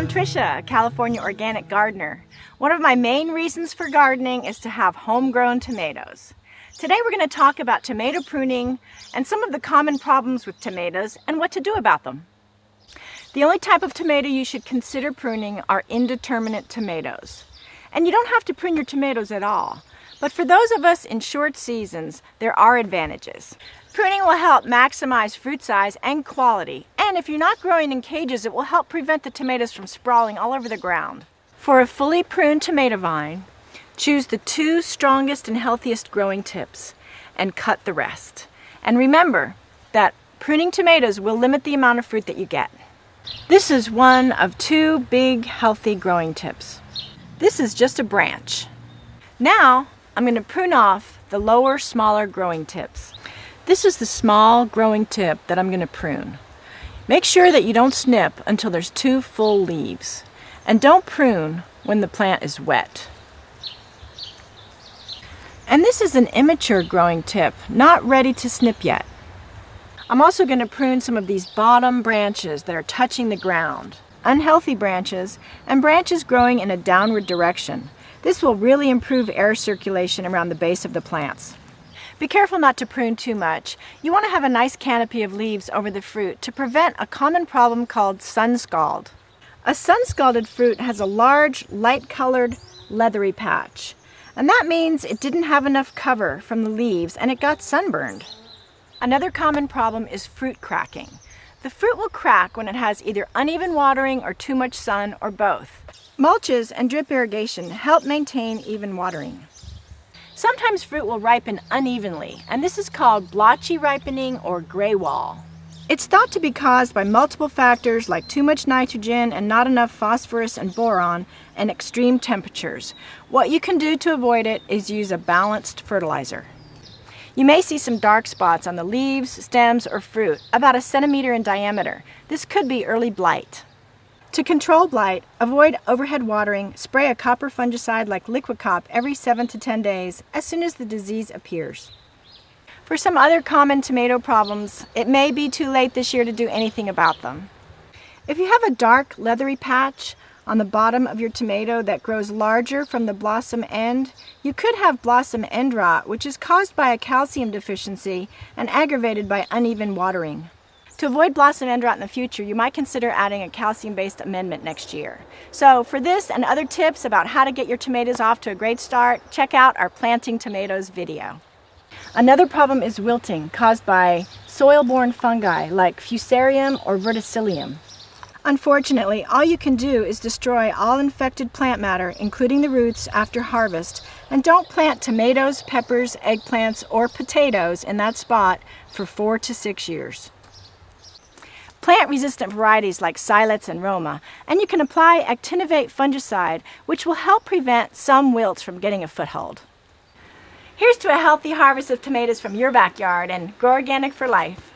I'm Tricia, a California organic gardener. One of my main reasons for gardening is to have homegrown tomatoes. Today we're going to talk about tomato pruning and some of the common problems with tomatoes and what to do about them. The only type of tomato you should consider pruning are indeterminate tomatoes. And you don't have to prune your tomatoes at all. But for those of us in short seasons, there are advantages. Pruning will help maximize fruit size and quality, and if you're not growing in cages, it will help prevent the tomatoes from sprawling all over the ground. For a fully pruned tomato vine, choose the 2 strongest and healthiest growing tips and cut the rest. And remember that pruning tomatoes will limit the amount of fruit that you get. This is one of 2 big, healthy growing tips. This is just a branch. Now, I'm going to prune off the lower, smaller growing tips. This is the small growing tip that I'm going to prune. Make sure that you don't snip until there's 2 full leaves. And don't prune when the plant is wet. And this is an immature growing tip, not ready to snip yet. I'm also going to prune some of these bottom branches that are touching the ground. Unhealthy branches and branches growing in a downward direction. This will really improve air circulation around the base of the plants. Be careful not to prune too much. You want to have a nice canopy of leaves over the fruit to prevent a common problem called Sunscald. A sun-scalded fruit has a large, light-colored, leathery patch. And that means it didn't have enough cover from the leaves and it got sunburned. Another common problem is fruit cracking. The fruit will crack when it has either uneven watering or too much sun or both. Mulches and drip irrigation help maintain even watering. Sometimes fruit will ripen unevenly, and this is called blotchy ripening or gray wall. It's thought to be caused by multiple factors like too much nitrogen and not enough phosphorus and boron and extreme temperatures. What you can do to avoid it is use a balanced fertilizer. You may see some dark spots on the leaves, stems, or fruit, about 1 centimeter in diameter. This could be early blight. To control blight, avoid overhead watering, spray a copper fungicide like Liquid Cop every 7 to 10 days as soon as the disease appears. For some other common tomato problems, it may be too late this year to do anything about them. If you have a dark, leathery patch on the bottom of your tomato that grows larger from the blossom end, you could have blossom end rot, which is caused by a calcium deficiency and aggravated by uneven watering. To avoid blossom end rot in the future, you might consider adding a calcium-based amendment next year. So for this and other tips about how to get your tomatoes off to a great start, check out our Planting Tomatoes video. Another problem is wilting caused by soil-borne fungi like Fusarium or Verticillium. Unfortunately, all you can do is destroy all infected plant matter, including the roots, after harvest, and don't plant tomatoes, peppers, eggplants, or potatoes in that spot for 4 to 6 years. Plant-resistant varieties like Silex and Roma, and you can apply actinovate fungicide, which will help prevent some wilts from getting a foothold. Here's to a healthy harvest of tomatoes from your backyard, and grow organic for life.